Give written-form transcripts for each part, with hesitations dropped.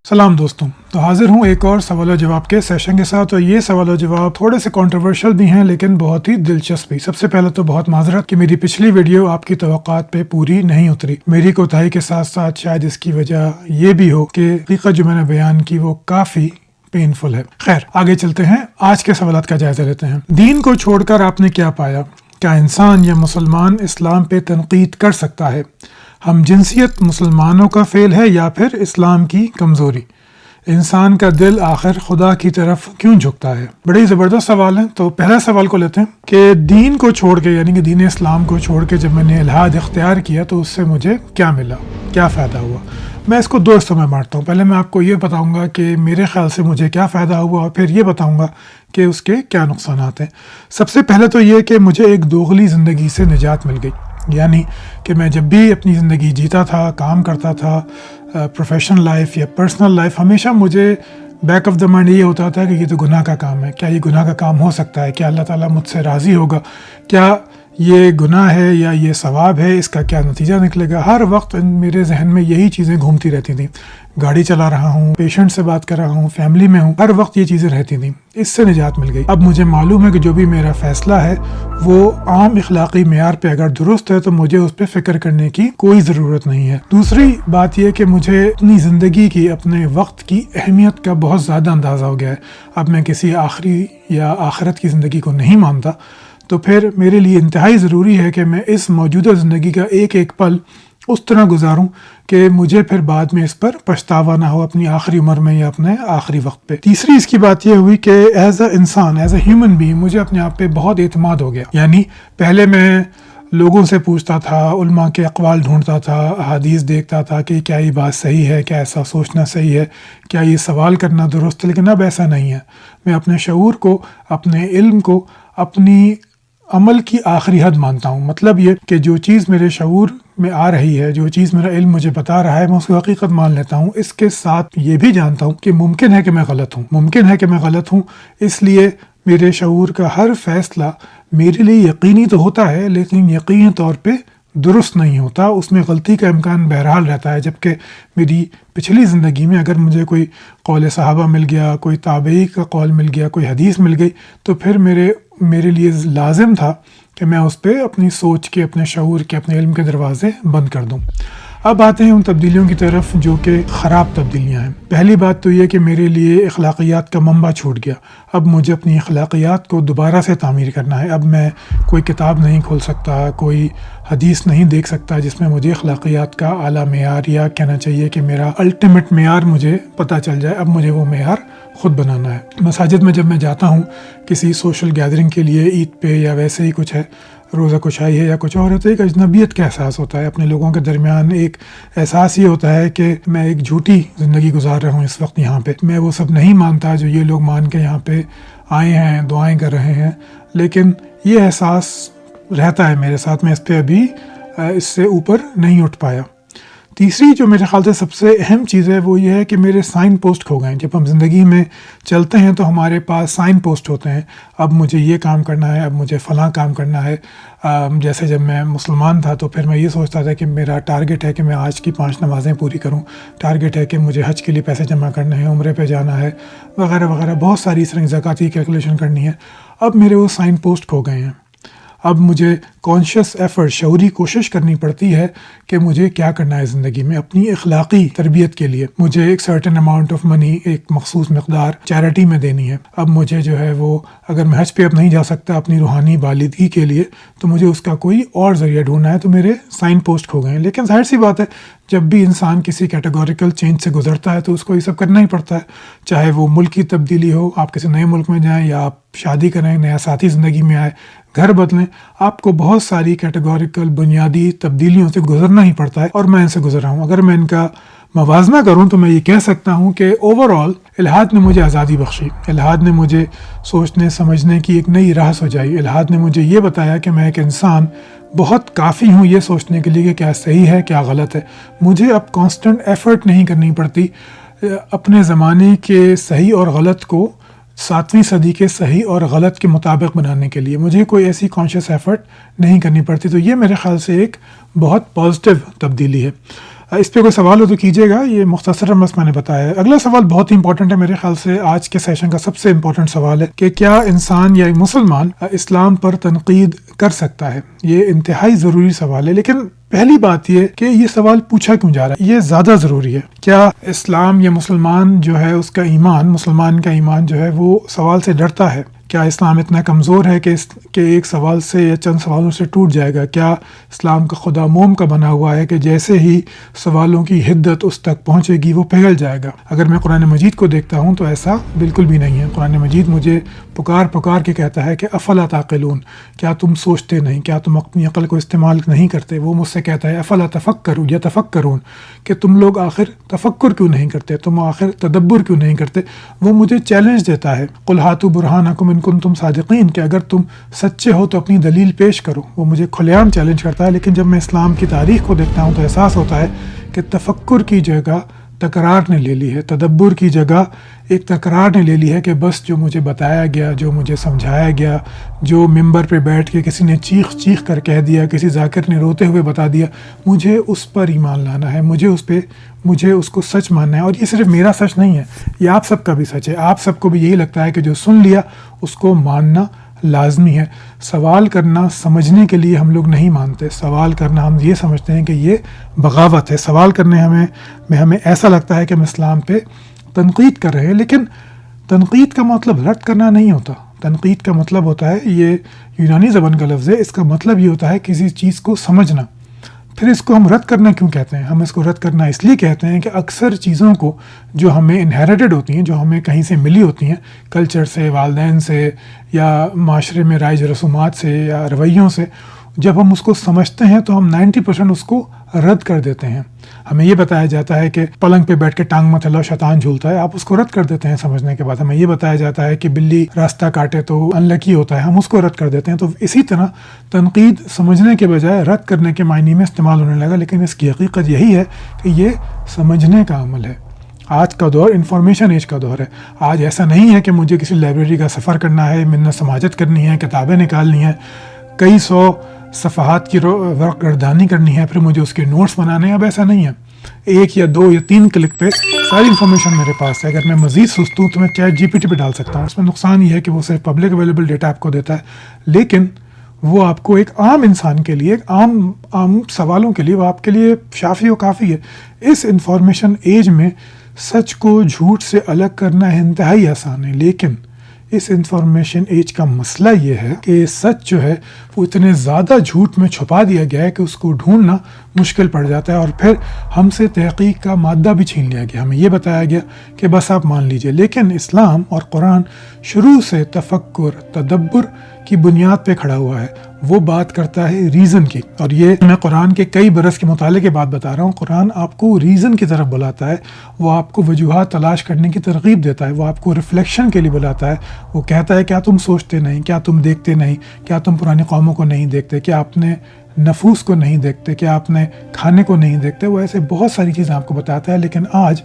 سلام دوستوں، تو حاضر ہوں ایک اور سوال و جواب کے سیشن کے ساتھ. اور یہ سوال و جواب تھوڑے سے کنٹروورشل بھی ہیں لیکن بہت ہی دلچسپ بھی. سب سے پہلے تو بہت معذرت کہ میری پچھلی ویڈیو آپ کی توقعات پہ پوری نہیں اتری. میری کوتاہی کے ساتھ ساتھ شاید اس کی وجہ یہ بھی ہو کہ حقیقت جو میں نے بیان کی وہ کافی پینفل ہے. خیر، آگے چلتے ہیں، آج کے سوالات کا جائزہ لیتے ہیں. دین کو چھوڑ کر آپ نے کیا پایا؟ کیا انسان یا مسلمان اسلام پہ تنقید کر سکتا ہے؟ ہم جنسیت مسلمانوں کا فعل ہے یا پھر اسلام کی کمزوری؟ انسان کا دل آخر خدا کی طرف کیوں جھکتا ہے؟ بڑی زبردست سوال ہے. تو پہلا سوال کو لیتے ہیں کہ دین کو چھوڑ کے یعنی کہ دین اسلام کو چھوڑ کے جب میں نے الحاد اختیار کیا تو اس سے مجھے کیا ملا، کیا فائدہ ہوا؟ میں اس کو دو حصوں میں بانٹتا ہوں. پہلے میں آپ کو یہ بتاؤں گا کہ میرے خیال سے مجھے کیا فائدہ ہوا اور پھر یہ بتاؤں گا کہ اس کے کیا نقصانات ہیں. سب سے پہلے تو یہ کہ مجھے ایک دوغلی زندگی سے نجات مل گئی. یعنی کہ میں جب بھی اپنی زندگی جیتا تھا، کام کرتا تھا، پروفیشنل لائف یا پرسنل لائف، ہمیشہ مجھے بیک آف دا مائنڈ یہ ہوتا تھا کہ یہ تو گناہ کا کام ہے. کیا یہ گناہ کا کام ہو سکتا ہے؟ کیا اللہ تعالیٰ مجھ سے راضی ہوگا؟ کیا یہ گناہ ہے یا یہ ثواب ہے؟ اس کا کیا نتیجہ نکلے گا؟ ہر وقت میرے ذہن میں یہی چیزیں گھومتی رہتی تھیں. گاڑی چلا رہا ہوں، پیشنٹ سے بات کر رہا ہوں، فیملی میں ہوں، ہر وقت یہ چیزیں رہتی تھیں. اس سے نجات مل گئی. اب مجھے معلوم ہے کہ جو بھی میرا فیصلہ ہے وہ عام اخلاقی معیار پہ اگر درست ہے تو مجھے اس پہ فکر کرنے کی کوئی ضرورت نہیں ہے. دوسری بات یہ کہ مجھے اپنی زندگی کی، اپنے وقت کی اہمیت کا بہت زیادہ اندازہ ہو گیا ہے. اب میں کسی آخری یا آخرت کی زندگی کو نہیں مانتا، تو پھر میرے لیے انتہائی ضروری ہے کہ میں اس موجودہ زندگی کا ایک ایک پل اس طرح گزاروں کہ مجھے پھر بعد میں اس پر پچھتاوا نہ ہو اپنی آخری عمر میں یا اپنے آخری وقت پہ. تیسری اس کی بات یہ ہوئی کہ ایز اے انسان، ایز اے ہیومن بینگ، مجھے اپنے آپ پہ بہت اعتماد ہو گیا. یعنی پہلے میں لوگوں سے پوچھتا تھا، علماء کے اقوال ڈھونڈتا تھا، احادیث دیکھتا تھا کہ کیا یہ بات صحیح ہے، کیا ایسا سوچنا صحیح ہے، کیا یہ سوال کرنا درست ہے. لیکن اب ایسا نہیں ہے. میں اپنے شعور کو، اپنے علم کو، اپنی عمل کی آخری حد مانتا ہوں. مطلب یہ کہ جو چیز میرے شعور میں آ رہی ہے، جو چیز میرا علم مجھے بتا رہا ہے، میں اس کو حقیقت مان لیتا ہوں. اس کے ساتھ یہ بھی جانتا ہوں کہ ممکن ہے کہ میں غلط ہوں. اس لیے میرے شعور کا ہر فیصلہ میرے لیے یقینی تو ہوتا ہے لیکن یقینی طور پہ درست نہیں ہوتا. اس میں غلطی کا امکان بہرحال رہتا ہے. جبکہ میری پچھلی زندگی میں اگر مجھے کوئی قول صحابہ مل گیا، کوئی تابعی کا قول مل گیا، کوئی حدیث مل گئی، تو پھر میرے لیے لازم تھا کہ میں اس پہ اپنی سوچ کے، اپنے شعور کے، اپنے علم کے دروازے بند کر دوں. اب آتے ہیں ان تبدیلیوں کی طرف جو کہ خراب تبدیلیاں ہیں. پہلی بات تو یہ کہ میرے لیے اخلاقیات کا منبع چھوٹ گیا. اب مجھے اپنی اخلاقیات کو دوبارہ سے تعمیر کرنا ہے. اب میں کوئی کتاب نہیں کھول سکتا، کوئی حدیث نہیں دیکھ سکتا جس میں مجھے اخلاقیات کا اعلیٰ معیار، یا کہنا چاہیے کہ میرا الٹیمیٹ معیار مجھے پتہ چل جائے. اب مجھے وہ معیار خود بنانا ہے. مساجد میں جب میں جاتا ہوں کسی سوشل گیدرنگ کے لیے، عید پہ یا ویسے ہی کچھ ہے، روزہ کشائی ہے یا کچھ اور ہے، تو ایک اجنبیت کا احساس ہوتا ہے. اپنے لوگوں کے درمیان ایک احساس یہ ہوتا ہے کہ میں ایک جھوٹی زندگی گزار رہا ہوں اس وقت یہاں پہ. میں وہ سب نہیں مانتا جو یہ لوگ مان کے یہاں پہ آئے ہیں، دعائیں کر رہے ہیں، لیکن یہ احساس رہتا ہے میرے ساتھ. میں اس پہ ابھی اس سے اوپر نہیں اٹھ پایا. تیسری جو میرے خیال سے سب سے اہم چیز ہے وہ یہ ہے کہ میرے سائن پوسٹ کھو گئے ہیں. جب ہم زندگی میں چلتے ہیں تو ہمارے پاس سائن پوسٹ ہوتے ہیں. اب مجھے یہ کام کرنا ہے، اب مجھے فلاں کام کرنا ہے. جیسے جب میں مسلمان تھا تو پھر میں یہ سوچتا تھا کہ میرا ٹارگٹ ہے کہ میں آج کی 5 نمازیں پوری کروں. ٹارگٹ ہے کہ مجھے حج کے لیے پیسے جمع کرنے ہیں، عمرے پہ جانا ہے، وغیرہ وغیرہ. بہت ساری اس طرح زکوٰۃ کیلکولیشن کرنی ہے. اب میرے وہ سائن پوسٹ کھو گئے ہیں. اب مجھے کانشیس ایفرٹ، شعوری کوشش کرنی پڑتی ہے کہ مجھے کیا کرنا ہے زندگی میں اپنی اخلاقی تربیت کے لیے. مجھے ایک سرٹن اماؤنٹ آف منی، ایک مخصوص مقدار چیریٹی میں دینی ہے. اب مجھے جو ہے وہ، اگر میں حج پہ اب نہیں جا سکتا اپنی روحانی بالغی کے لیے، تو مجھے اس کا کوئی اور ذریعہ ڈھونڈنا ہے. تو میرے سائن پوسٹ کھو گئے ہیں. لیکن ظاہر سی بات ہے جب بھی انسان کسی کیٹیگوریکل چینج سے گزرتا ہے تو اس کو یہ سب کرنا ہی پڑتا ہے. چاہے وہ ملک کی تبدیلی ہو، آپ کسی نئے ملک میں جائیں، یا آپ شادی کریں، نیا ساتھی زندگی میں آئے، گھر بدلیں، آپ کو بہت ساری کیٹیگوریکل بنیادی تبدیلیوں سے گزرنا ہی پڑتا ہے. اور میں ان سے گزر رہا ہوں. اگر میں ان کا موازنہ کروں تو میں یہ کہہ سکتا ہوں کہ اوور آل الحاد نے مجھے آزادی بخشی. الحاد نے مجھے سوچنے سمجھنے کی ایک نئی راہ سجائی. الحاد نے مجھے یہ بتایا کہ میں ایک انسان بہت کافی ہوں یہ سوچنے کے لیے کہ کیا صحیح ہے، کیا غلط ہے. مجھے اب کانسٹنٹ ایفرٹ نہیں کرنی پڑتی اپنے زمانے کے صحیح اور غلط کو 7ویں صدی کے صحیح اور غلط کے مطابق بنانے کے لیے. مجھے کوئی ایسی کانشیس ایفرٹ نہیں کرنی پڑتی. تو یہ میرے خیال سے ایک بہت پازیٹیو تبدیلی ہے. اس پہ کوئی سوال ہو تو کیجیے گا، یہ مختصر بس میں نے بتایا ہے۔ اگلا سوال بہت ہی امپورٹنٹ ہے میرے خیال سے، آج کے سیشن کا سب سے امپورٹنٹ سوال ہے کہ کیا انسان یا ایک مسلمان اسلام پر تنقید کر سکتا ہے؟ یہ انتہائی ضروری سوال ہے، لیکن پہلی بات یہ کہ یہ سوال پوچھا کیوں جا رہا ہے، یہ زیادہ ضروری ہے۔ کیا اسلام یا مسلمان جو ہے اس کا ایمان، مسلمان کا ایمان جو ہے وہ سوال سے ڈرتا ہے؟ کیا اسلام اتنا کمزور ہے کہ ایک سوال سے یا چند سوالوں سے ٹوٹ جائے گا؟ کیا اسلام کا خدا موم کا بنا ہوا ہے کہ جیسے ہی سوالوں کی حدت اس تک پہنچے گی وہ پگھل جائے گا؟ اگر میں قرآن مجید کو دیکھتا ہوں تو ایسا بالکل بھی نہیں ہے۔ قرآن مجید مجھے پکار کے کہتا ہے کہ افلا تعقلون، کیا تم سوچتے نہیں، کیا تم اپنی عقل کو استعمال نہیں کرتے؟ وہ مجھ سے کہتا ہے افلا تفکرون یا تفکرون، کہ تم لوگ آخر تفکر کیوں نہیں کرتے، تم آخر تدبر کیوں نہیں کرتے؟ وہ مجھے چیلنج دیتا ہے، قل ہاتوا برہانکم ان کنتم صادقین، کہ اگر تم سچے ہو تو اپنی دلیل پیش کرو۔ وہ مجھے کھلے عام چیلنج کرتا ہے، لیکن جب میں اسلام کی تاریخ کو دیکھتا ہوں تو احساس ہوتا ہے کہ تفکر کی جگہ تکرار نے لے لی ہے، تدبر کی جگہ ایک تکرار نے لے لی ہے کہ بس جو مجھے بتایا گیا، جو مجھے سمجھایا گیا، جو ممبر پہ بیٹھ کے کسی نے چیخ کر کہہ دیا، کسی ذاکر نے روتے ہوئے بتا دیا، مجھے اس پر ایمان لانا ہے، مجھے اس کو سچ ماننا ہے۔ اور یہ صرف میرا سچ نہیں ہے، یہ آپ سب کا بھی سچ ہے۔ آپ سب کو بھی یہی لگتا ہے کہ جو سن لیا اس کو ماننا لازمی ہے۔ سوال کرنا سمجھنے کے لیے ہم لوگ نہیں مانتے، سوال کرنا ہم یہ سمجھتے ہیں کہ یہ بغاوت ہے۔ سوال کرنے ہمیں ایسا لگتا ہے کہ ہم اسلام پہ تنقید کر رہے ہیں، لیکن تنقید کا مطلب رد کرنا نہیں ہوتا۔ تنقید کا مطلب ہوتا ہے، یہ یونانی زبان کا لفظ ہے، اس کا مطلب یہ ہوتا ہے کسی چیز کو سمجھنا۔ پھر اس کو ہم رد کرنا کیوں کہتے ہیں؟ ہم اس کو رد کرنا اس لیے کہتے ہیں کہ اکثر چیزوں کو جو ہمیں انہیریٹڈ ہوتی ہیں، جو ہمیں کہیں سے ملی ہوتی ہیں، کلچر سے، والدین سے، یا معاشرے میں رائج رسومات سے یا رویوں سے، جب ہم اس کو سمجھتے ہیں تو ہم 90% اس کو رد کر دیتے ہیں۔ ہمیں یہ بتایا جاتا ہے کہ پلنگ پہ بیٹھ کے ٹانگ مت ہلاؤ، شیطان جھولتا ہے، آپ اس کو رد کر دیتے ہیں سمجھنے کے بعد۔ ہمیں یہ بتایا جاتا ہے کہ بلی راستہ کاٹے تو انلکی ہوتا ہے، ہم اس کو رد کر دیتے ہیں۔ تو اسی طرح تنقید سمجھنے کے بجائے رد کرنے کے معنی میں استعمال ہونے لگا، لیکن اس کی حقیقت یہی ہے کہ یہ سمجھنے کا عمل ہے۔ آج کا دور انفارمیشن ایج کا دور ہے۔ آج ایسا نہیں ہے کہ مجھے کسی لائبریری کا سفر کرنا ہے، منت سماجت کرنی ہے، کتابیں نکالنی ہیں، کئی سو صفحات کی ورق گردانی کرنی ہے، پھر مجھے اس کے نوٹس بنانے ہیں۔ اب ایسا نہیں ہے، ایک یا دو یا تین کلک پہ ساری انفارمیشن میرے پاس ہے۔ اگر میں مزید سستوں تو میں چیٹ جی پی ٹی پہ ڈال سکتا ہوں۔ اس میں نقصان یہ ہے کہ وہ صرف پبلک اویلیبل ڈیٹا آپ کو دیتا ہے، لیکن وہ آپ کو ایک عام انسان کے لیے، ایک عام سوالوں کے لیے وہ آپ کے لیے شافی و کافی ہے۔ اس انفارمیشن ایج میں سچ کو جھوٹ سے الگ کرنا انتہائی آسان ہے، لیکن اس انفارمیشن ایج کا مسئلہ یہ ہے کہ سچ جو ہے وہ اتنے زیادہ جھوٹ میں چھپا دیا گیا ہے کہ اس کو ڈھونڈنا مشکل پڑ جاتا ہے، اور پھر ہم سے تحقیق کا مادہ بھی چھین لیا گیا۔ ہمیں یہ بتایا گیا کہ بس آپ مان لیجئے، لیکن اسلام اور قرآن شروع سے تفکر، تدبر کی بنیاد پہ کھڑا ہوا ہے۔ وہ بات کرتا ہے ریزن کی، اور یہ میں قرآن کے کئی برس کے مطالعے کے بعد بتا رہا ہوں۔ قرآن آپ کو ریزن کی طرف بلاتا ہے، وہ آپ کو وجوہات تلاش کرنے کی ترغیب دیتا ہے، وہ آپ کو ریفلیکشن کے لیے بلاتا ہے۔ وہ کہتا ہے کیا تم سوچتے نہیں، کیا تم دیکھتے نہیں، کیا تم پرانی قوموں کو نہیں دیکھتے، کیا اپنے نفوس کو نہیں دیکھتے، کیا اپنے کھانے کو نہیں دیکھتے۔ وہ ایسے بہت ساری چیزیں آپ کو بتاتا ہے، لیکن آج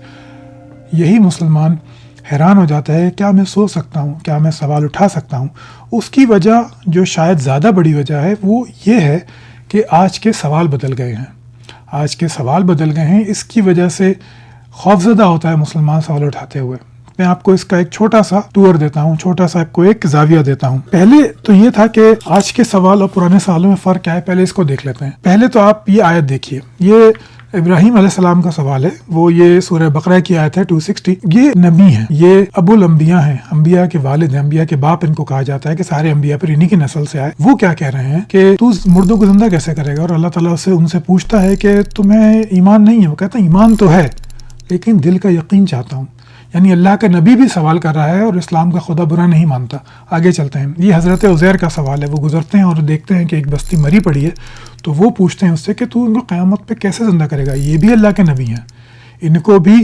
یہی مسلمان حیران ہو جاتا ہے، کیا میں سو سکتا ہوں، کیا میں سوال اٹھا سکتا ہوں؟ اس کی وجہ جو شاید زیادہ بڑی وجہ ہے وہ یہ ہے کہ آج کے سوال بدل گئے ہیں۔ آج کے سوال بدل گئے ہیں، اس کی وجہ سے خوفزدہ ہوتا ہے مسلمان سوال اٹھاتے ہوئے۔ میں آپ کو اس کا ایک چھوٹا سا ٹور دیتا ہوں، چھوٹا سا آپ کو ایک زاویہ دیتا ہوں۔ پہلے تو یہ تھا کہ آج کے سوال اور پرانے سوالوں میں فرق کیا ہے، پہلے اس کو دیکھ لیتے ہیں۔ پہلے تو آپ یہ آیت دیکھیے، یہ ابراہیم علیہ السلام کا سوال ہے، وہ یہ سورہ بقرہ کی آیت ہے 260۔ یہ نبی ہیں، یہ ابو الانبیاء ہیں، انبیاء کے والد ہیں، انبیاء کے باپ ان کو کہا جاتا ہے کہ سارے انبیاء پھر انہی کی نسل سے آئے۔ وہ کیا کہہ رہے ہیں کہ تو مردوں کو زندہ کیسے کرے گا؟ اور اللہ تعالیٰ ان سے پوچھتا ہے کہ تمہیں ایمان نہیں ہے؟ وہ کہتا ہے ایمان تو ہے، لیکن دل کا یقین چاہتا ہوں۔ یعنی اللہ کا نبی بھی سوال کر رہا ہے اور اسلام کا خدا برا نہیں مانتا۔ آگے چلتے ہیں، یہ حضرت عزیر کا سوال ہے۔ وہ گزرتے ہیں اور دیکھتے ہیں کہ ایک بستی مری پڑی ہے، تو وہ پوچھتے ہیں اس سے کہ تو ان کو قیامت پہ کیسے زندہ کرے گا؟ یہ بھی اللہ کے نبی ہیں، ان کو بھی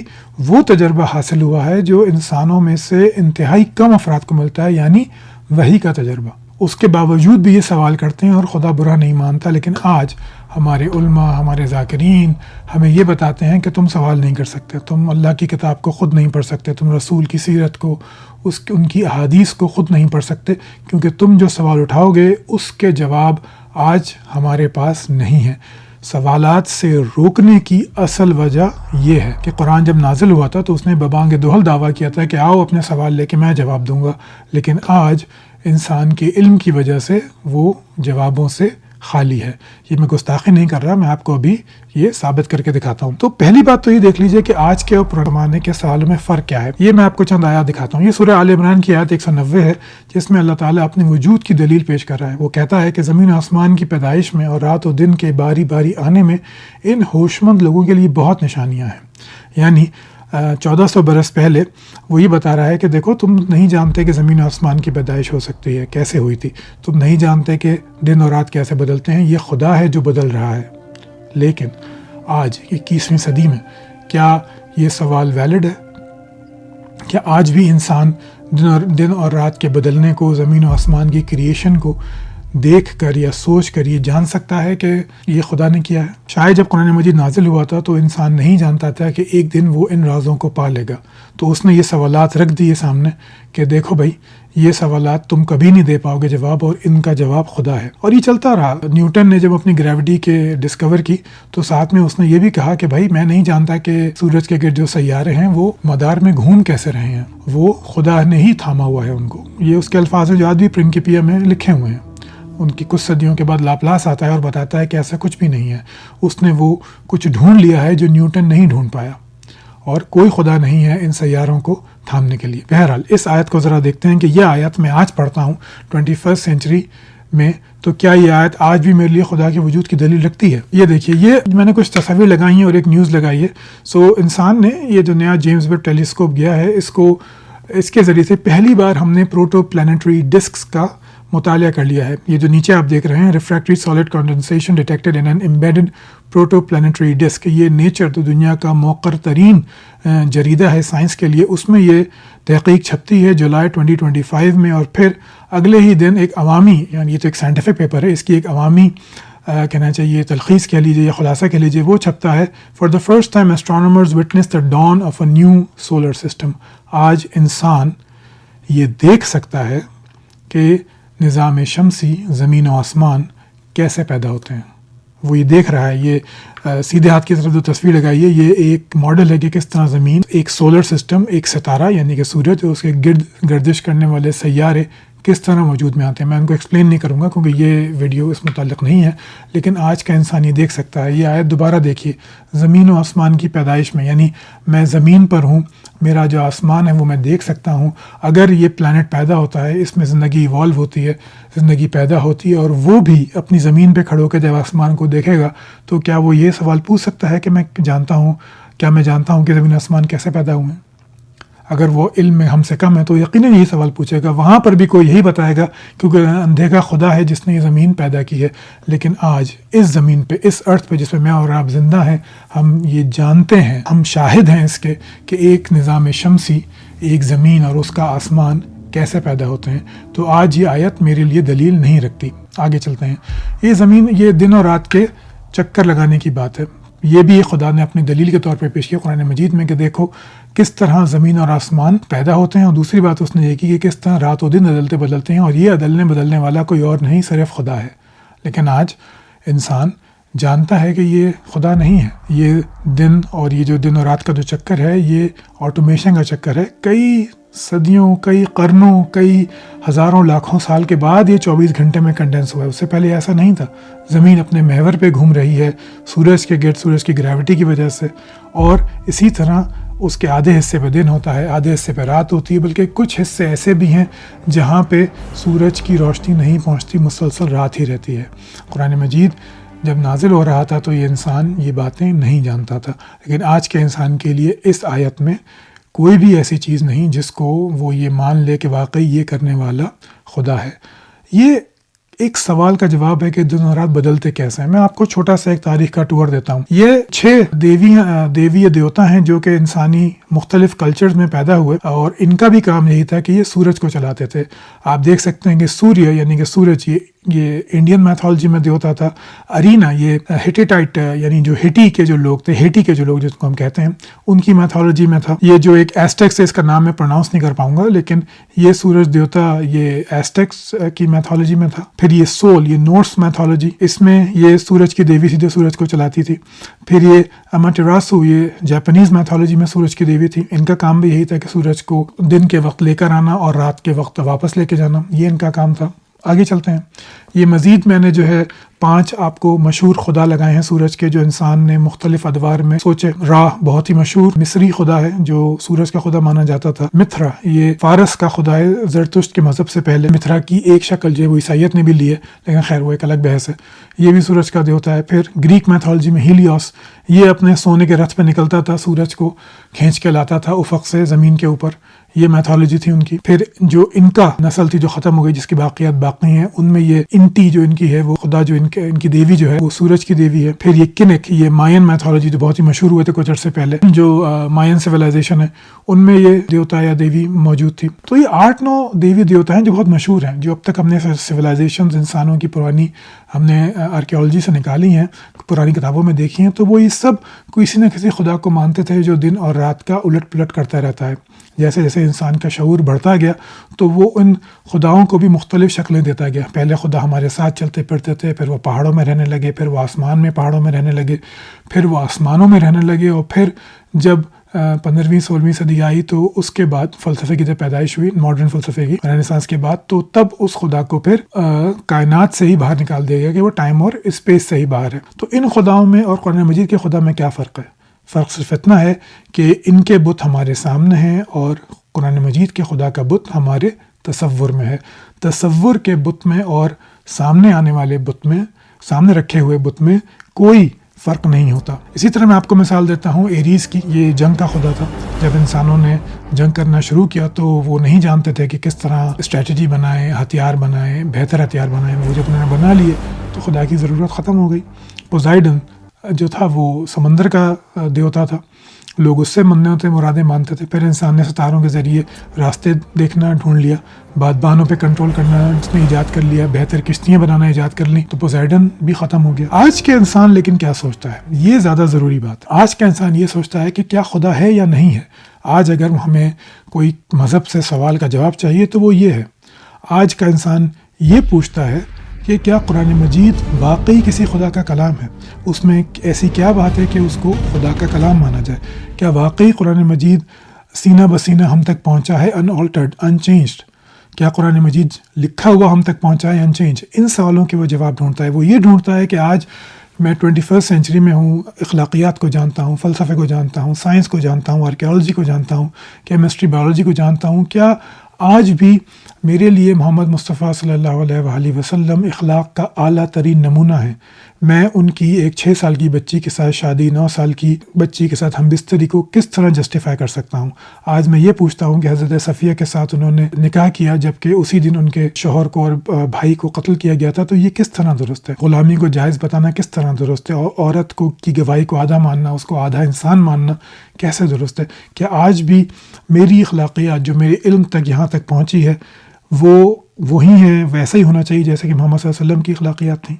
وہ تجربہ حاصل ہوا ہے جو انسانوں میں سے انتہائی کم افراد کو ملتا ہے، یعنی وحی کا تجربہ۔ اس کے باوجود بھی یہ سوال کرتے ہیں اور خدا برا نہیں مانتا۔ لیکن آج ہمارے علماء، ہمارے ذاکرین ہمیں یہ بتاتے ہیں کہ تم سوال نہیں کر سکتے، تم اللہ کی کتاب کو خود نہیں پڑھ سکتے، تم رسول کی سیرت کو، ان کی احادیث کو خود نہیں پڑھ سکتے، کیونکہ تم جو سوال اٹھاؤ گے اس کے جواب آج ہمارے پاس نہیں ہے۔ سوالات سے روکنے کی اصل وجہ یہ ہے کہ قرآن جب نازل ہوا تھا تو اس نے ببانگ دہل دعویٰ کیا تھا کہ آؤ اپنے سوال لے کے میں جواب دوں گا، لیکن آج انسان کے علم کی وجہ سے وہ جوابوں سے خالی ہے۔ یہ میں گستاخی نہیں کر رہا، میں آپ کو ابھی یہ ثابت کر کے دکھاتا ہوں۔ تو پہلی بات تو یہ دیکھ لیجئے کہ آج کے اور پرانے زمانے کے سوالوں میں فرق کیا ہے۔ یہ میں آپ کو چند آیات دکھاتا ہوں۔ یہ سورہ آل عمران کی آیت 190 ہے، جس میں اللہ تعالیٰ اپنے وجود کی دلیل پیش کر رہا ہے۔ وہ کہتا ہے کہ زمین و آسمان کی پیدائش میں اور رات و دن کے باری باری آنے میں ان ہوش مند لوگوں کے لیے بہت نشانیاں ہیں۔ یعنی 1400 برس پہلے وہ یہ بتا رہا ہے کہ دیکھو تم نہیں جانتے کہ زمین و آسمان کی پیدائش ہو سکتی ہے، کیسے ہوئی تھی، تم نہیں جانتے کہ دن اور رات کیسے بدلتے ہیں، یہ خدا ہے جو بدل رہا ہے۔ لیکن آج 21ویں صدی میں کیا یہ سوال ویلڈ ہے؟ کیا آج بھی انسان دن اور رات کے بدلنے کو، زمین و آسمان کی کریشن کو دیکھ کر یا سوچ کر یہ جان سکتا ہے کہ یہ خدا نے کیا ہے؟ شاید جب قرآن مجید نازل ہوا تھا تو انسان نہیں جانتا تھا کہ ایک دن وہ ان رازوں کو پا لے گا، تو اس نے یہ سوالات رکھ دیے سامنے کہ دیکھو بھائی یہ سوالات تم کبھی نہیں دے پاؤ گے جواب، اور ان کا جواب خدا ہے۔ اور یہ چلتا رہا۔ نیوٹن نے جب اپنی گریوٹی کے ڈسکور کی تو ساتھ میں اس نے یہ بھی کہا کہ بھائی میں نہیں جانتا کہ سورج کے گرد جو سیارے ہیں وہ مدار میں گھوم کیسے رہے ہیں، وہ خدا نے ہی تھاما ہوا ہے ان کو۔ یہ اس کے الفاظ جو آج بھی پرنکپیا میں لکھے ہوئے ہیں۔ ان کی کچھ صدیوں کے بعد لاپلاس آتا ہے اور بتاتا ہے کہ ایسا کچھ بھی نہیں ہے، اس نے وہ کچھ ڈھونڈ لیا ہے جو نیوٹن نہیں ڈھونڈ پایا، اور کوئی خدا نہیں ہے ان سیاروں کو تھامنے کے لیے۔ بہرحال اس آیت کو ذرا دیکھتے ہیں کہ یہ آیت میں آج پڑھتا ہوں 21 سینچری میں، تو کیا یہ آیت آج بھی میرے لیے خدا کے وجود کی دلیل رکھتی ہے؟ یہ دیکھیے، یہ میں نے کچھ تصاویر لگائی ہیں اور ایک نیوز لگائی ہے۔ انسان نے یہ جو نیا جیمز ویب ٹیلیسکوپ گیا ہے، اس کے ذریعے سے پہلی بار ہم نے پروٹو پلانیٹری ڈسکس کا مطالعہ کر لیا ہے۔ یہ جو نیچے آپ دیکھ رہے ہیں، ریفریکٹری solid condensation detected in an embedded proto planetary disk, یہ نیچر تو دنیا کا موقر ترین جریدہ ہے سائنس کے لیے، اس میں یہ تحقیق چھپتی ہے جولائی 2025 میں، اور پھر اگلے ہی دن ایک عوامی، یعنی یہ تو ایک سائنٹیفک پیپر ہے، اس کی ایک عوامی کہنا چاہیے تلخیص کہہ لیجیے یا خلاصہ کہہ لیجیے، وہ چھپتا ہے for the first time astronomers witnessed the dawn of a new solar system۔ آج انسان یہ دیکھ سکتا ہے کہ نظام شمسی، زمین و آسمان کیسے پیدا ہوتے ہیں، وہ یہ دیکھ رہا ہے۔ یہ سیدھے ہاتھ کی طرف جو تصویر لگائی ہے، یہ ایک ماڈل ہے کہ کس طرح زمین، ایک سولر سسٹم، ایک ستارہ یعنی کہ سورج اور اس کے گرد گردش کرنے والے سیارے کس طرح موجود میں آتے ہیں۔ میں ان کو ایکسپلین نہیں کروں گا کیونکہ یہ ویڈیو اس متعلق نہیں ہے، لیکن آج کا انسان یہ دیکھ سکتا ہے۔ یہ آیت دوبارہ دیکھیے، زمین و آسمان کی پیدائش میں، یعنی میں زمین پر ہوں، میرا جو آسمان ہے وہ میں دیکھ سکتا ہوں۔ اگر یہ پلانٹ پیدا ہوتا ہے، اس میں زندگی ایوالو ہوتی ہے، زندگی پیدا ہوتی ہے، اور وہ بھی اپنی زمین پہ کھڑے ہو کے جب آسمان کو دیکھے گا تو کیا وہ یہ سوال پوچھ سکتا ہے کہ میں جانتا ہوں کہ زمین و آسمان کیسے پیدا ہوئے ہیں؟ اگر وہ علم میں ہم سے کم ہے تو یقیناً یہی سوال پوچھے گا۔ وہاں پر بھی کوئی یہی بتائے گا کیونکہ اندھے کا خدا ہے جس نے یہ زمین پیدا کی ہے۔ لیکن آج اس زمین پہ، اس ارتھ پہ جس پہ میں اور آپ زندہ ہیں، ہم یہ جانتے ہیں، ہم شاہد ہیں اس کے کہ ایک نظام شمسی، ایک زمین اور اس کا آسمان کیسے پیدا ہوتے ہیں۔ تو آج یہ آیت میرے لیے دلیل نہیں رکھتی۔ آگے چلتے ہیں۔ یہ زمین، یہ دن اور رات کے چکر لگانے کی بات ہے، یہ بھی خدا نے اپنی دلیل کے طور پہ پیش کیا قرآن مجید میں کہ دیکھو کس طرح زمین اور آسمان پیدا ہوتے ہیں، اور دوسری بات اس نے یہ کی کہ کس طرح رات و دن عدلتے بدلتے ہیں، اور یہ عدلنے بدلنے والا کوئی اور نہیں، صرف خدا ہے۔ لیکن آج انسان جانتا ہے کہ یہ خدا نہیں ہے۔ یہ دن اور یہ جو دن اور رات کا جو چکر ہے، یہ آٹومیشن کا چکر ہے۔ کئی صدیوں، کئی قرنوں، کئی ہزاروں لاکھوں سال کے بعد یہ 24 گھنٹے میں کنڈینس ہوا ہے، اس سے پہلے ایسا نہیں تھا۔ زمین اپنے محور پہ گھوم رہی ہے سورج کے گرد، سورج کی گریوٹی کی وجہ سے، اور اسی طرح اس کے آدھے حصے پہ دن ہوتا ہے، آدھے حصے پہ رات ہوتی ہے، بلکہ کچھ حصے ایسے بھی ہیں جہاں پہ سورج کی روشنی نہیں پہنچتی، مسلسل رات ہی رہتی ہے۔ قرآن مجید جب نازل ہو رہا تھا تو یہ انسان یہ باتیں نہیں جانتا تھا، لیکن آج کے انسان کے لیے اس آیت میں کوئی بھی ایسی چیز نہیں جس کو وہ یہ مان لے کہ واقعی یہ کرنے والا خدا ہے۔ یہ ایک سوال کا جواب ہے کہ دن اور رات بدلتے کیسے ہیں۔ میں آپ کو چھوٹا سا ایک تاریخ کا ٹور دیتا ہوں۔ یہ 6 دیوی دیوتا ہیں جو کہ انسانی مختلف کلچرز میں پیدا ہوئے، اور ان کا بھی کام یہی تھا کہ یہ سورج کو چلاتے تھے۔ آپ دیکھ سکتے ہیں کہ سوریہ یعنی کہ سورج، یہ یہ انڈین میتھولوجی میں دیوتا تھا ارینا، یہ ہیٹیٹائٹ یعنی جو ہیٹی کے جو لوگ تھے، ہیٹی کے جو لوگ جس کو ہم کہتے ہیں، ان کی میتھولوجی میں تھا. یہ جو ایک ایسٹیکس ہے، اس کا نام میں پروناؤنس نہیں کر پاؤں گا، لیکن یہ سورج دیوتا یہ ایسٹیکس کی میتھولوجی میں تھا. پھر یہ سول، یہ نورس میتھولوجی، اس میں یہ سورج کی دیوی تھی جو سورج کو چلاتی تھی. پھر یہ اماٹراسو، یہ جاپانیز میتھولوجی میں سورج کی دیوی تھی. ان کا کام بھی یہی تھا کہ سورج کو دن کے وقت لے کر آنا اور رات کے وقت واپس لے کے جانا، یہ ان کا کام تھا. آگے چلتے ہیں. یہ مزید میں نے جو ہے 5 آپ کو مشہور خدا لگائے ہیں سورج کے، جو انسان نے مختلف ادوار میں سوچے. را بہت ہی مشہور مصری خدا ہے جو سورج کا خدا مانا جاتا تھا. متھرا یہ فارس کا خدا ہے، زرتشت کے مذہب سے پہلے. متھرا کی ایک شکل جو ہے وہ عیسائیت نے بھی لی ہے، لیکن خیر وہ ایک الگ بحث ہے. یہ بھی سورج کا دیوتا ہے. پھر گریک میتھولوجی میں ہیلیوس، یہ اپنے سونے کے رتھ پہ نکلتا تھا، سورج کو کھینچ کے لاتا تھا افق سے زمین کے اوپر. یہ میتھولوجی تھی ان کی. پھر جو ان کا نسل تھی جو ختم ہو گئی، جس کی باقیات باقی ہیں، ان میں یہ انٹی جو ان کی ہے، وہ خدا جو ان کی دیوی جو ہے وہ سورج کی دیوی ہے. پھر یہ کنک، یہ ماین میتھولوجی جو بہت ہی مشہور ہوئے تھے کچھ عرصے پہلے، جو ماین سویلائزیشن ہے، ان میں یہ دیوتا یا دیوی موجود تھی. تو یہ 8-9 دیوی دیوتا ہیں جو بہت مشہور ہیں، جو اب تک ہم نے سویلائزیشنز انسانوں کی پرانی ہم نے آرکیولوجی سے نکالی ہیں، پرانی کتابوں میں دیکھی ہیں. تو وہ یہ سب کسی نہ کسی خدا کو مانتے تھے جو دن اور رات کا الٹ پلٹ کرتا رہتا ہے. جیسے جیسے انسان کا شعور بڑھتا گیا تو وہ ان خداؤں کو بھی مختلف شکلیں دیتا گیا. پہلے خدا ہمارے ساتھ چلتے پھرتے تھے، پھر وہ پہاڑوں میں رہنے لگے، پھر وہ آسمان میں پہاڑوں میں رہنے لگے، پھر وہ آسمانوں میں رہنے لگے. اور پھر جب 15ویں-16ویں صدی آئی تو اس کے بعد فلسفے کی جب پیدائش ہوئی، ماڈرن فلسفے کی رینیسانس کے بعد، تو تب اس خدا کو پھر کائنات سے ہی باہر نکال دیا گیا کہ وہ ٹائم اور اسپیس سے ہی باہر ہے. تو ان خداؤں میں اور قرآن مجید کے خدا میں کیا فرق ہے؟ فرق صرف اتنا ہے کہ ان کے بت ہمارے سامنے ہیں اور قرآن مجید کے خدا کا بت ہمارے تصور میں ہے. تصور کے بت میں اور سامنے آنے والے بت میں، سامنے رکھے ہوئے بت میں کوئی فرق نہیں ہوتا. اسی طرح میں آپ کو مثال دیتا ہوں ایریز کی. یہ جنگ کا خدا تھا. جب انسانوں نے جنگ کرنا شروع کیا تو وہ نہیں جانتے تھے کہ کس طرح اسٹریٹجی بنائیں، ہتھیار بنائیں، بہتر ہتھیار بنائیں. وہ جب انہوں نے بنا لیے تو خدا کی ضرورت ختم ہو گئی. پوزائیڈن جو تھا وہ سمندر کا دیوتا تھا. لوگ اس سے منتیں مرادیں مانتے تھے. پھر انسان نے ستاروں کے ذریعے راستے دیکھنا ڈھونڈ لیا، بادبانوں پہ کنٹرول کرنا اس نے ایجاد کر لیا، بہتر کشتیاں بنانا ایجاد کر لیں، تو پوزائیڈن بھی ختم ہو گیا. آج کے انسان لیکن کیا سوچتا ہے؟ یہ زیادہ ضروری بات ہے. آج کا انسان یہ سوچتا ہے کہ کیا خدا ہے یا نہیں ہے. آج اگر ہمیں کوئی مذہب سے سوال کا جواب چاہیے تو وہ یہ ہے. آج کا انسان یہ پوچھتا ہے کہ کیا قرآن مجید واقعی کسی خدا کا کلام ہے؟ اس میں ایسی کیا بات ہے کہ اس کو خدا کا کلام مانا جائے؟ کیا واقعی قرآن مجید سینہ بسینہ ہم تک پہنچا ہے، ان آلٹرڈ، ان چینجڈ؟ کیا قرآن مجید لکھا ہوا ہم تک پہنچا ہے، ان چینج؟ ان سوالوں کے وہ جواب ڈھونڈتا ہے. وہ یہ ڈھونڈتا ہے کہ آج میں 21 سینچری میں ہوں، اخلاقیات کو جانتا ہوں، فلسفے کو جانتا ہوں، سائنس کو جانتا ہوں، آرکیالوجی کو جانتا ہوں، کیمسٹری بایولوجی کو جانتا ہوں. کیا آج بھی میرے لیے محمد مصطفیٰ صلی اللہ علیہ وآلہ وسلم اخلاق کا اعلیٰ ترین نمونہ ہے؟ میں ان کی ایک 6 سال کی بچی کے ساتھ شادی، 9 سال کی بچی کے ساتھ ہم بستری کو کس طرح جسٹیفائی کر سکتا ہوں؟ آج میں یہ پوچھتا ہوں کہ حضرت صفیہ کے ساتھ انہوں نے نکاح کیا جبکہ اسی دن ان کے شوہر کو اور بھائی کو قتل کیا گیا تھا، تو یہ کس طرح درست ہے؟ غلامی کو جائز بتانا کس طرح درست ہے؟ اور عورت کو کی گواہی کو آدھا ماننا، اس کو آدھا انسان ماننا کیسے درست ہے؟ کیا آج بھی میری اخلاقیات جو میرے علم تک یہاں تک پہنچی ہے وہ وہی ہیں، ویسا ہی ہونا چاہیے جیسے کہ محمد صلی اللہ علیہ وسلم کی اخلاقیات تھیں؟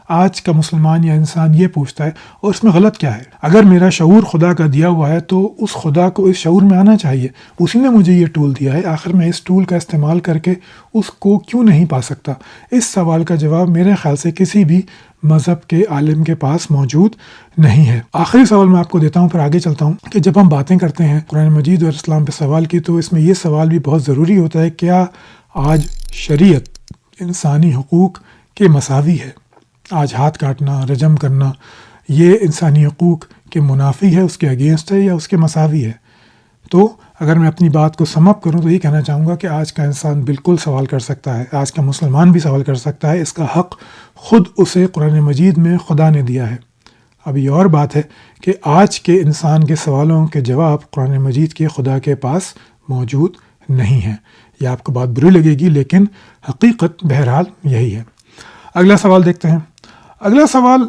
آج کا مسلمان یا انسان یہ پوچھتا ہے. اور اس میں غلط کیا ہے؟ اگر میرا شعور خدا کا دیا ہوا ہے تو اس خدا کو اس شعور میں آنا چاہیے. اسی نے مجھے یہ ٹول دیا ہے، آخر میں اس ٹول کا استعمال کر کے اس کو کیوں نہیں پا سکتا؟ اس سوال کا جواب میرے خیال سے کسی بھی مذہب کے عالم کے پاس موجود نہیں ہے. آخری سوال میں آپ کو دیتا ہوں، پھر آگے چلتا ہوں کہ جب ہم باتیں کرتے ہیں قرآن مجید اور اسلام پہ سوال کی تو اس میں یہ سوال بھی بہت ضروری ہوتا ہے، کیا آج شریعت انسانی حقوق کے مساوی ہے؟ آج ہاتھ کاٹنا، رجم کرنا، یہ انسانی حقوق کے منافی ہے، اس کے اگینسٹ ہے یا اس کے مساوی ہے؟ تو اگر میں اپنی بات کو سم اپ کروں تو یہ کہنا چاہوں گا کہ آج کا انسان بالکل سوال کر سکتا ہے، آج کا مسلمان بھی سوال کر سکتا ہے. اس کا حق خود اسے قرآن مجید میں خدا نے دیا ہے. اب یہ اور بات ہے کہ آج کے انسان کے سوالوں کے جواب قرآن مجید کے خدا کے پاس موجود نہیں ہیں. یہ آپ کو بات بری لگے گی لیکن حقیقت بہرحال یہی ہے. اگلا سوال دیکھتے ہیں. اگلا سوال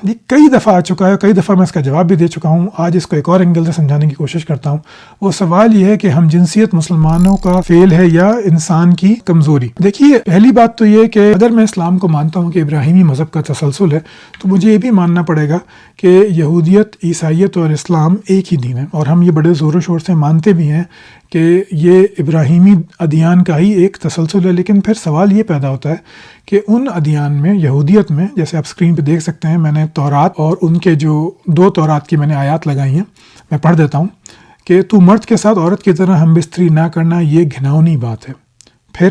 یہ کئی دفعہ آ چکا ہے، کئی دفعہ میں اس کا جواب بھی دے چکا ہوں، آج اس کو ایک اور اینگل سے سمجھانے کی کوشش کرتا ہوں۔ وہ سوال یہ ہے کہ ہم جنسیت مسلمانوں کا فعل ہے یا انسان کی کمزوری؟ دیکھیے، پہلی بات تو یہ کہ اگر میں اسلام کو مانتا ہوں کہ ابراہیمی مذہب کا تسلسل ہے، تو مجھے یہ بھی ماننا پڑے گا کہ یہودیت، عیسائیت اور اسلام ایک ہی دین ہے، اور ہم یہ بڑے زور و شور سے مانتے بھی ہیں کہ یہ ابراہیمی ادیان کا ہی ایک تسلسل ہے۔ لیکن پھر سوال یہ پیدا ہوتا ہے کہ ان ادیان میں، یہودیت میں، جیسے آپ اسکرین پہ دیکھ سکتے ہیں، میں نے تورات اور ان کے جو 2 تورات کی میں نے آیات لگائی ہیں، میں پڑھ دیتا ہوں کہ تو مرد کے ساتھ عورت کی طرح ہم بستری نہ کرنا، یہ گھناؤنی بات ہے۔ پھر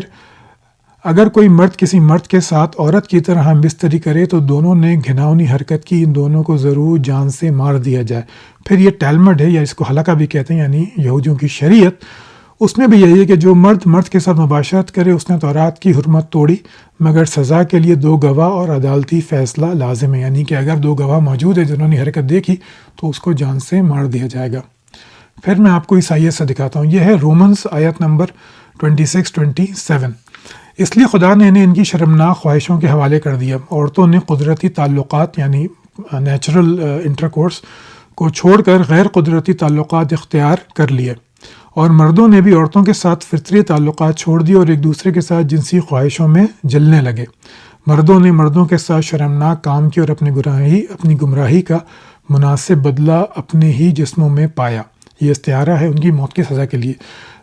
اگر کوئی مرد کسی مرد کے ساتھ عورت کی طرح ہم بستری کرے تو دونوں نے گھناؤنی حرکت کی، ان دونوں کو ضرور جان سے مار دیا جائے۔ پھر یہ ٹیلمڈ ہے، یا اس کو حلقہ بھی کہتے ہیں، یعنی یہودیوں کی شریعت، اس میں بھی یہی ہے کہ جو مرد مرد کے ساتھ مباشرت کرے اس نے تورات کی حرمت توڑی، مگر سزا کے لیے 2 گواہ اور عدالتی فیصلہ لازم ہے، یعنی کہ اگر 2 گواہ موجود ہیں جنہوں نے حرکت دیکھی تو اس کو جان سے مار دیا جائے گا۔ پھر میں آپ کو عیسائیت سے دکھاتا ہوں، یہ ہے رومنس آیت نمبر 26-27۔ اس لیے خدا نے انہیں ان کی شرمناک خواہشوں کے حوالے کر دیا، عورتوں نے قدرتی تعلقات یعنی نیچرل انٹرکورس کو چھوڑ کر غیر قدرتی تعلقات اختیار کر لیے، اور مردوں نے بھی عورتوں کے ساتھ فطری تعلقات چھوڑ دیے اور ایک دوسرے کے ساتھ جنسی خواہشوں میں جلنے لگے۔ مردوں نے مردوں کے ساتھ شرمناک کام کیا اور اپنی گمراہی کا مناسب بدلہ اپنے ہی جسموں میں پایا۔ یہ استعارہ ہے ان کی موت کی سزا کے لیے۔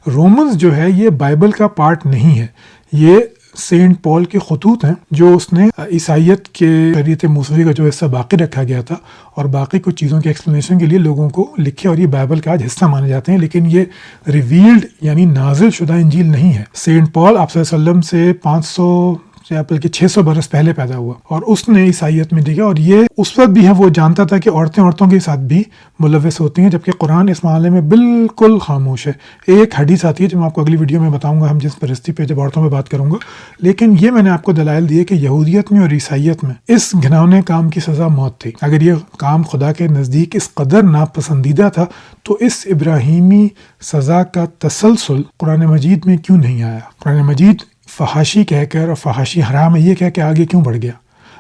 رومنز جو ہے یہ بائبل کا پارٹ نہیں ہے، یہ سینٹ پال کے خطوط ہیں جو اس نے عیسائیت کے شریعت موسوی کا جو حصہ باقی رکھا گیا تھا اور باقی کچھ چیزوں کے ایکسپلینیشن کے لیے لوگوں کو لکھے، اور یہ بائبل کا آج حصہ مانے جاتے ہیں، لیکن یہ ریویلڈ یعنی نازل شدہ انجیل نہیں ہے۔ سینٹ پال آپ صلی اللہ علیہ وسلم سے 500 یا بلکہ 600 برس پہلے پیدا ہوا، اور اس نے عیسائیت میں دیکھا، اور یہ اس وقت بھی ہے وہ جانتا تھا کہ عورتیں عورتوں کے ساتھ بھی ملوث ہوتی ہیں، جبکہ قرآن اس معاملے میں بالکل خاموش ہے۔ ایک حدیث آتی ہے جو میں آپ کو اگلی ویڈیو میں بتاؤں گا، ہم جس پرستی پہ جب عورتوں پہ بات کروں گا، لیکن یہ میں نے آپ کو دلائل دیے کہ یہودیت میں اور عیسائیت میں اس گھناؤنے کام کی سزا موت تھی۔ اگر یہ کام خدا کے نزدیک اس قدر ناپسندیدہ تھا تو اس ابراہیمی سزا کا تسلسل قرآن مجید میں کیوں نہیں آیا؟ قرآن مجید فحاشی کہہ کر، اور فحاشی حرام ہے یہ کہہ کے آگے کیوں بڑھ گیا؟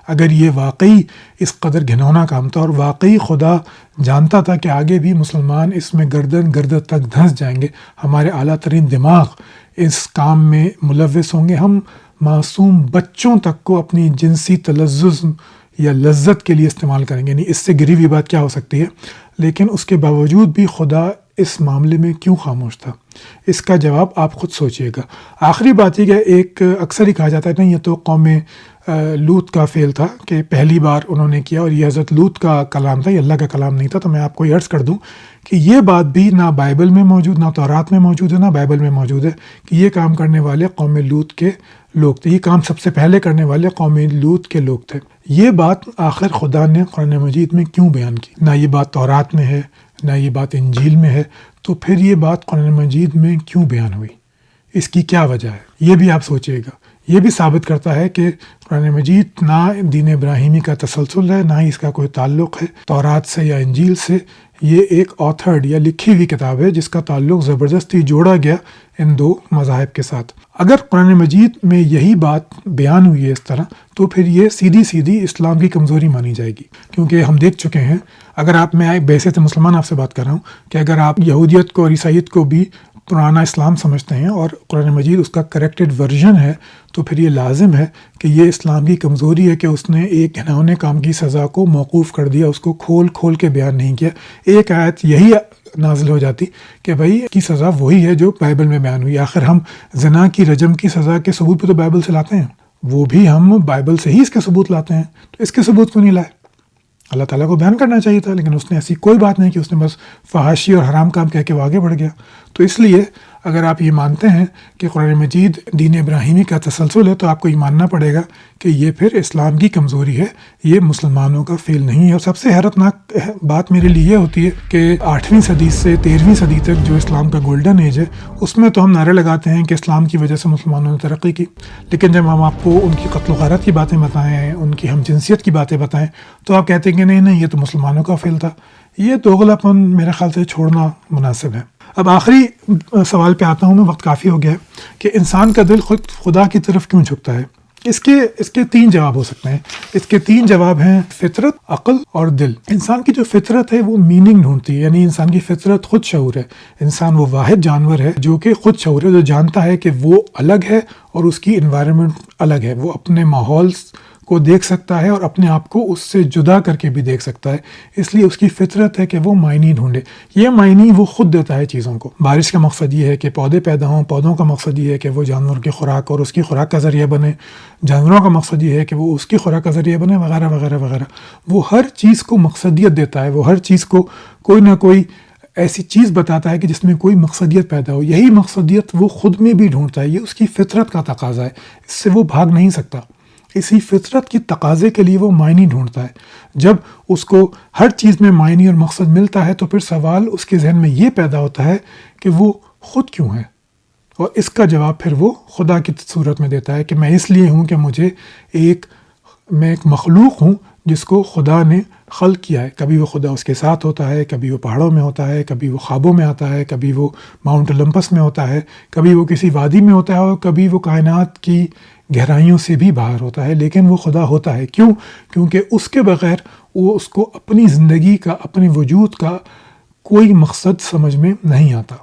اگر یہ واقعی اس قدر گھنونا کام تھا اور واقعی خدا جانتا تھا کہ آگے بھی مسلمان اس میں گردن تک دھنس جائیں گے، ہمارے اعلیٰ ترین دماغ اس کام میں ملوث ہوں گے، ہم معصوم بچوں تک کو اپنی جنسی تلذذ یا لذت کے لیے استعمال کریں گے، یعنی اس سے گری ہوئی بات کیا ہو سکتی ہے؟ لیکن اس کے باوجود بھی خدا اس معاملے میں کیوں خاموش تھا؟ اس کا جواب آپ خود سوچئے گا۔ آخری بات یہ کہ ایک اکثر ہی کہا جاتا ہے نہیں یہ تو قوم لوط کا فعل تھا کہ پہلی بار انہوں نے کیا، اور یہ حضرت لوط کا کلام تھا، یہ اللہ کا کلام نہیں تھا۔ تو میں آپ کو یہ عرض کر دوں کہ یہ بات بھی نہ بائبل میں موجود، نہ تورات میں موجود ہے، نہ بائبل میں موجود ہے کہ یہ کام کرنے والے قوم لوط کے لوگ تھے، یہ کام سب سے پہلے کرنے والے قوم لوط کے لوگ تھے۔ یہ بات آخر خدا نے قرآن مجید میں کیوں بیان کی؟ نہ یہ بات تورات میں ہے، نہ یہ بات انجیل میں ہے، تو پھر یہ بات قرآن مجید میں کیوں بیان ہوئی؟ اس کی کیا وجہ ہے؟ یہ بھی آپ سوچئے گا۔ یہ بھی ثابت کرتا ہے کہ قرآن مجید نہ دین ابراہیمی کا تسلسل ہے، نہ ہی اس کا کوئی تعلق ہے تورات سے یا انجیل سے۔ یہ ایک آتھرڈ یا لکھی ہوئی کتاب ہے جس کا تعلق زبردستی جوڑا گیا ان 2 مذاہب کے ساتھ۔ اگر قرآن مجید میں یہی بات بیان ہوئی ہے اس طرح، تو پھر یہ سیدھی اسلام کی کمزوری مانی جائے گی، کیونکہ ہم دیکھ چکے ہیں، اگر آپ میں بحیثیت مسلمان آپ سے بات کر رہا ہوں کہ اگر آپ یہودیت کو اور عیسائیت کو بھی پرانا اسلام سمجھتے ہیں اور قرآن مجید اس کا کریکٹڈ ورژن ہے، تو پھر یہ لازم ہے کہ یہ اسلام کی کمزوری ہے کہ اس نے ایک گھناؤنے کام کی سزا کو موقوف کر دیا، اس کو کھول کے بیان نہیں کیا۔ ایک آیت یہی نازل ہو جاتی کہ بھائی کی سزا وہی ہے جو بائبل میں بیان ہوئی۔ آخر ہم زنا کی رجم کی سزا کے ثبوت بھی تو بائبل سے لاتے ہیں، وہ بھی ہم بائبل سے ہی اس کے ثبوت لاتے ہیں، تو اس کے ثبوت کیوں نہیں لائے؟ اللہ تعالیٰ کو بیان کرنا چاہیے تھا، لیکن اس نے ایسی کوئی بات نہیں کہ اس نے بس فحاشی اور حرام کام کہہ کے وہ آگے بڑھ گیا۔ تو اس لیے اگر آپ یہ مانتے ہیں کہ قرآن مجید دین ابراہیمی کا تسلسل ہے، تو آپ کو یہ ماننا پڑے گا کہ یہ پھر اسلام کی کمزوری ہے، یہ مسلمانوں کا فعل نہیں ہے۔ اور سب سے حیرتناک بات میرے لیے یہ ہوتی ہے کہ 8ویں صدی سے 13ویں صدی تک جو اسلام کا گولڈن ایج ہے، اس میں تو ہم نعرے لگاتے ہیں کہ اسلام کی وجہ سے مسلمانوں نے ترقی کی، لیکن جب ہم آپ کو ان کی قتل و غارت کی باتیں بتائیں، ان کی ہم جنسیت کی باتیں بتائیں، تو آپ کہتے ہیں کہ نہیں یہ تو مسلمانوں کا فعل تھا۔ یہ دوغلاپن میرے خیال سے چھوڑنا مناسب ہے۔ اب آخری سوال پہ آتا ہوں میں، وقت کافی ہو گیا ہے، کہ انسان کا دل خود خدا کی طرف کیوں جھکتا ہے؟ اس کے 3 جواب ہو سکتے ہیں. اس کے 3 جواب ہیں فطرت، عقل اور دل. انسان کی جو فطرت ہے وہ میننگ ڈھونڈتی ہے، یعنی انسان کی فطرت خود شعور ہے. انسان وہ واحد جانور ہے جو کہ خود شعور ہے، جو جانتا ہے کہ وہ الگ ہے اور اس کی انوائرمنٹ الگ ہے. وہ اپنے ماحول کو دیکھ سکتا ہے اور اپنے آپ کو اس سے جدا کر کے بھی دیکھ سکتا ہے. اس لیے اس کی فطرت ہے کہ وہ معنی ڈھونڈے. یہ معنی وہ خود دیتا ہے چیزوں کو. بارش کا مقصد یہ ہے کہ پودے پیدا ہوں، پودوں کا مقصد یہ ہے کہ وہ جانور کی خوراک اور اس کی خوراک کا ذریعہ بنے، جانوروں کا مقصد یہ ہے کہ وہ اس کی خوراک کا ذریعہ بنے، وغیرہ وغیرہ وغیرہ. وہ ہر چیز کو مقصدیت دیتا ہے، وہ ہر چیز کو کوئی نہ کوئی ایسی چیز بتاتا ہے کہ جس میں کوئی مقصدیت پیدا ہو. یہی مقصدیت وہ خود میں بھی ڈھونڈتا ہے. یہ اس کی فطرت کا تقاضا ہے، اس سے وہ بھاگ نہیں سکتا. اسی فطرت کی تقاضے کے لیے وہ معنی ڈھونڈتا ہے. جب اس کو ہر چیز میں معنی اور مقصد ملتا ہے تو پھر سوال اس کے ذہن میں یہ پیدا ہوتا ہے کہ وہ خود کیوں ہے، اور اس کا جواب پھر وہ خدا کی صورت میں دیتا ہے کہ میں اس لیے ہوں کہ میں ایک مخلوق ہوں جس کو خدا نے خلق کیا ہے. کبھی وہ خدا اس کے ساتھ ہوتا ہے، کبھی وہ پہاڑوں میں ہوتا ہے، کبھی وہ خوابوں میں آتا ہے، کبھی وہ ماؤنٹ اولمپس میں ہوتا ہے، کبھی وہ کسی وادی میں ہوتا ہے، اور کبھی وہ کائنات کی گہرائیوں سے بھی باہر ہوتا ہے. لیکن وہ خدا ہوتا ہے. کیوں؟ کیونکہ اس کے بغیر اس کو اپنی زندگی کا، اپنے وجود کا کوئی مقصد سمجھ میں نہیں آتا.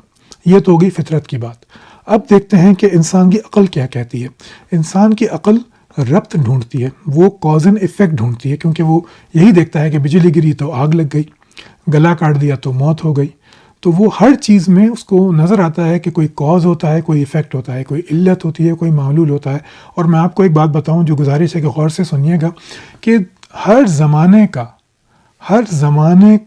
یہ تو ہوگی فطرت کی بات. اب دیکھتے ہیں کہ انسان کی عقل کیا کہتی ہے. انسان کی عقل ربط ڈھونڈتی ہے، وہ کاز اینڈ ایفیکٹ ڈھونڈتی ہے، کیونکہ وہ یہی دیکھتا ہے کہ بجلی گری تو آگ لگ گئی، گلا کاٹ دیا تو موت ہو گئی. تو وہ ہر چیز میں اس کو نظر آتا ہے کہ کوئی کاز ہوتا ہے، کوئی ایفیکٹ ہوتا ہے، کوئی علت ہوتی ہے، کوئی معلول ہوتا ہے. اور میں آپ کو ایک بات بتاؤں جو گزارش ہے کہ غور سے سنیے گا، کہ ہر زمانے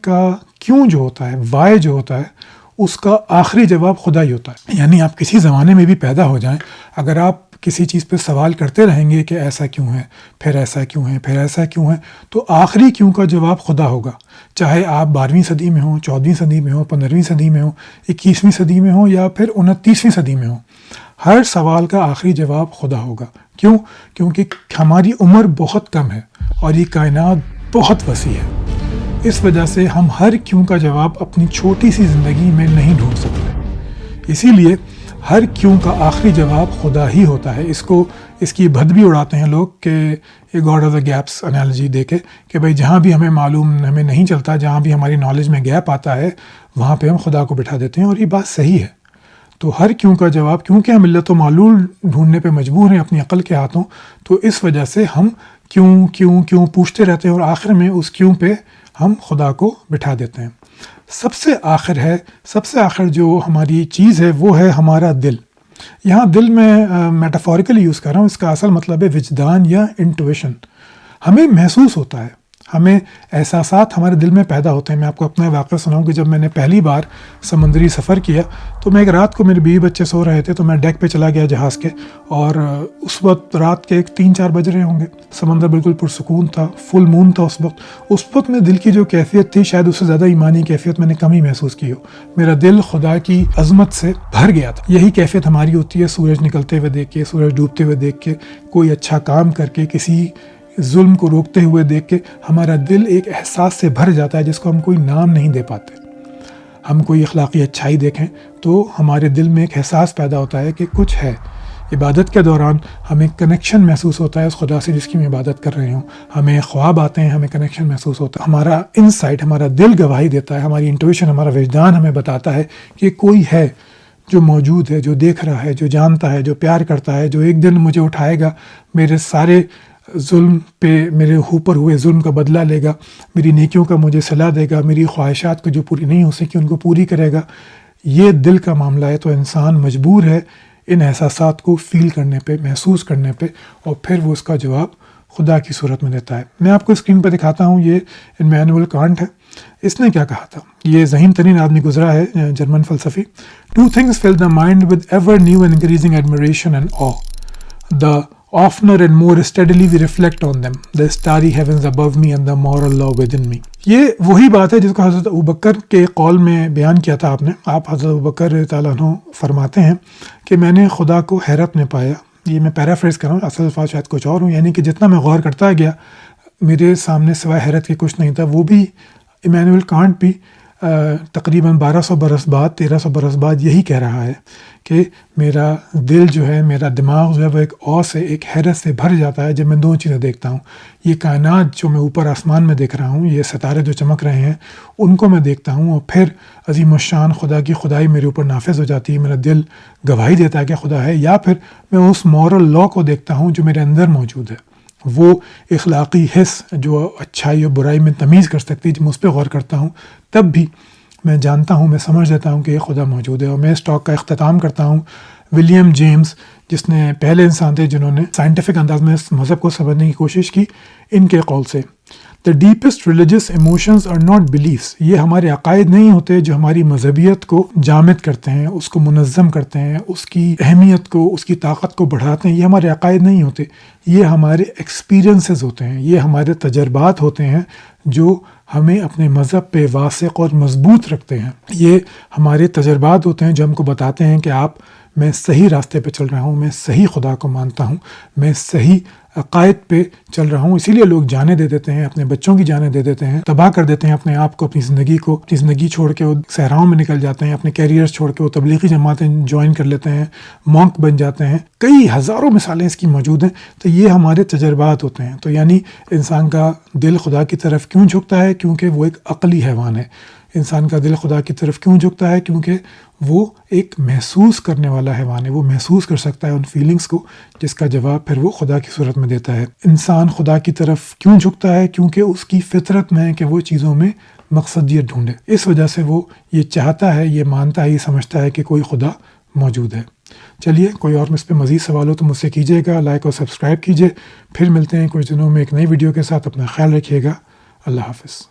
کا کیوں جو ہوتا ہے، وائی جو ہوتا ہے، اس کا آخری جواب خدا ہی ہوتا ہے. یعنی آپ کسی زمانے میں بھی پیدا ہو جائیں، اگر آپ کسی چیز پہ سوال کرتے رہیں گے کہ ایسا کیوں ہے، پھر ایسا کیوں ہے، پھر ایسا کیوں ہے، تو آخری کیوں کا جواب خدا ہوگا. چاہے آپ 12ویں صدی میں ہوں، 14ویں صدی میں ہوں، 15ویں صدی میں ہوں، 21ویں صدی میں ہوں، یا پھر 29ویں صدی میں ہوں، ہر سوال کا آخری جواب خدا ہوگا. کیوں؟ کیونکہ ہماری عمر بہت کم ہے اور یہ کائنات بہت وسیع ہے. اس وجہ سے ہم ہر کیوں کا جواب اپنی چھوٹی سی زندگی میں نہیں ڈھونڈ سکتے. اسی لیے ہر کیوں کا آخری جواب خدا ہی ہوتا ہے. اس کی بھد بھی اڑاتے ہیں لوگ کہ یہ God of the gaps analogy دے کے، کہ بھائی جہاں بھی ہمیں نہیں چلتا، جہاں بھی ہماری نالج میں گیپ آتا ہے، وہاں پہ ہم خدا کو بٹھا دیتے ہیں. اور یہ بات صحیح ہے. تو ہر کیوں کا جواب، کیونکہ ہم علت و معلول ڈھونڈنے پہ مجبور ہیں اپنی عقل کے ہاتھوں، تو اس وجہ سے ہم کیوں پوچھتے رہتے ہیں، اور آخر میں اس کیوں پہ ہم خدا کو بٹھا دیتے ہیں. سب سے آخر جو ہماری چیز ہے وہ ہے ہمارا دل. یہاں دل میں میٹافوریکلی یوز کر رہا ہوں، اس کا اصل مطلب ہے وجدان یا انٹویشن. ہمیں محسوس ہوتا ہے، ہمیں احساسات ہمارے دل میں پیدا ہوتے ہیں. میں آپ کو اپنا واقعہ سناؤں کہ جب میں نے پہلی بار سمندری سفر کیا تو میں ایک رات کو، میرے بیوی بچے سو رہے تھے، تو میں ڈیک پہ چلا گیا جہاز کے، اور اس وقت رات کے 3-4 بج رہے ہوں گے. سمندر بالکل پرسکون تھا، فل مون تھا اس وقت میں دل کی جو کیفیت تھی، شاید اس سے زیادہ ایمانی کیفیت میں نے کم ہی محسوس کی ہو. میرا دل خدا کی عظمت سے بھر گیا تھا. یہی کیفیت ہماری ہوتی ہے سورج نکلتے ہوئے دیکھ کے، سورج ڈوبتے ہوئے دیکھ کے، کوئی اچھا کام کر کے، کسی ظلم کو روکتے ہوئے دیکھ کے ہمارا دل ایک احساس سے بھر جاتا ہے جس کو ہم کوئی نام نہیں دے پاتے. ہم کوئی اخلاقی اچھائی دیکھیں تو ہمارے دل میں ایک احساس پیدا ہوتا ہے کہ کچھ ہے. عبادت کے دوران ہمیں کنیکشن محسوس ہوتا ہے اس خدا سے جس کی میں عبادت کر رہے ہوں. ہمیں خواب آتے ہیں، ہمیں کنیکشن محسوس ہوتا ہے. ہمارا انسائٹ، ہمارا دل گواہی دیتا ہے، ہماری انٹویشن، ہمارا وجدان ہمیں بتاتا ہے کہ کوئی ہے جو موجود ہے، جو دیکھ رہا ہے، جو جانتا ہے، جو پیار کرتا ہے، جو ایک دن مجھے اٹھائے گا، میرے سارے ظلم پہ، میرے اوپر ہوئے ظلم کا بدلہ لے گا، میری نیکیوں کا مجھے صلاح دے گا، میری خواہشات کو جو پوری نہیں ہو سکی ان کو پوری کرے گا. یہ دل کا معاملہ ہے. تو انسان مجبور ہے ان احساسات کو فیل کرنے پہ، محسوس کرنے پہ، اور پھر وہ اس کا جواب خدا کی صورت میں دیتا ہے. میں آپ کو اسکرین پہ دکھاتا ہوں، یہ امانوئل کانٹ ہے. اس نے کیا کہا تھا؟ یہ ذہین ترین آدمی گزرا ہے، جرمن فلسفی. 2 things fill the mind with ever new and increasing admiration and awe. The oftener and more steadily we reflect on them, the starry heavens above me and the moral law within me. یہ وہی بات ہے جس کو حضرت ابوبکر کے قول میں بیان کیا تھا آپ نے. آپ حضرت ابوبکر تعالیٰ عنہ فرماتے ہیں کہ میں نے خدا کو حیرت میں پایا. یہ میں پیرافریز کر رہا ہوں، اصل الفاظ شاید کچھ اور ہوں. یعنی کہ جتنا میں غور کرتا گیا میرے سامنے سوائے حیرت کے کچھ نہیں تھا. وہ بھی امانوئل کانٹ بھی تقریباً 1200 برس بعد 1300 برس بعد یہی کہہ رہا ہے کہ میرا دل جو ہے، میرا دماغ جو ہے وہ ایک او سے، ایک حیرت سے بھر جاتا ہے جب میں دو چیزیں دیکھتا ہوں. یہ کائنات جو میں اوپر آسمان میں دیکھ رہا ہوں، یہ ستارے جو چمک رہے ہیں ان کو میں دیکھتا ہوں، اور پھر عظیم الشان خدا کی خدائی میرے اوپر نافذ ہو جاتی ہے. میرا دل گواہی دیتا ہے کہ خدا ہے. یا پھر میں اس مورل لا کو دیکھتا ہوں جو میرے اندر موجود ہے، وہ اخلاقی حس جو اچھائی اور برائی میں تمیز کر سکتی ہے. جب میں اس پہ غور کرتا ہوں تب بھی میں جانتا ہوں، میں سمجھ لیتا ہوں کہ یہ خدا موجود ہے. اور میں اس ٹاک کا اختتام کرتا ہوں ولیم جیمز، جس نے پہلے انسان تھے جنہوں نے سائنٹیفک انداز میں اس مذہب کو سمجھنے کی کوشش کی. ان کے قول سے The deepest religious emotions are not beliefs. یہ ہمارے عقائد نہیں ہوتے جو ہماری مذہبیت کو جامد کرتے ہیں، اس کو منظم کرتے ہیں، اس کی اہمیت کو، اس کی طاقت کو بڑھاتے ہیں. یہ ہمارے عقائد نہیں ہوتے، یہ ہمارے ایکسپیرینسز ہوتے ہیں، یہ ہمارے تجربات ہوتے ہیں جو ہمیں اپنے مذہب پہ واثق اور مضبوط رکھتے ہیں. یہ ہمارے تجربات ہوتے ہیں جو ہم کو بتاتے ہیں کہ میں صحیح راستے پہ چل رہا ہوں، میں صحیح خدا کو مانتا ہوں، میں صحیح عقائد پہ چل رہا ہوں. اسی لیے لوگ جانیں دے دیتے ہیں، اپنے بچوں کی جانیں دے دیتے ہیں، تباہ کر دیتے ہیں اپنے آپ کو، اپنی زندگی چھوڑ کے وہ صحراؤں میں نکل جاتے ہیں، اپنے کیریئرز چھوڑ کے وہ تبلیغی جماعتیں جوائن کر لیتے ہیں، مونک بن جاتے ہیں. کئی ہزاروں مثالیں اس کی موجود ہیں. تو یہ ہمارے تجربات ہوتے ہیں. تو یعنی انسان کا دل خدا کی طرف کیوں جھکتا ہے؟ کیونکہ وہ ایک عقلی حیوان ہے. انسان کا دل خدا کی طرف کیوں جھکتا ہے؟ کیونکہ وہ ایک محسوس کرنے والا حیوان ہے. وہ محسوس کر سکتا ہے ان فیلنگز کو، جس کا جواب پھر وہ خدا کی صورت میں دیتا ہے. انسان خدا کی طرف کیوں جھکتا ہے؟ کیونکہ اس کی فطرت میں ہے کہ وہ چیزوں میں مقصدیت ڈھونڈے. اس وجہ سے وہ یہ چاہتا ہے، یہ مانتا ہے، یہ سمجھتا ہے کہ کوئی خدا موجود ہے. چلیے، کوئی اور اس پہ مزید سوال ہو تو مجھ سے کیجیے گا. لائک اور سبسکرائب کیجیے. پھر ملتے ہیں کچھ دنوں میں ایک نئی ویڈیو کے ساتھ. اپنا خیال رکھیے گا. اللہ حافظ.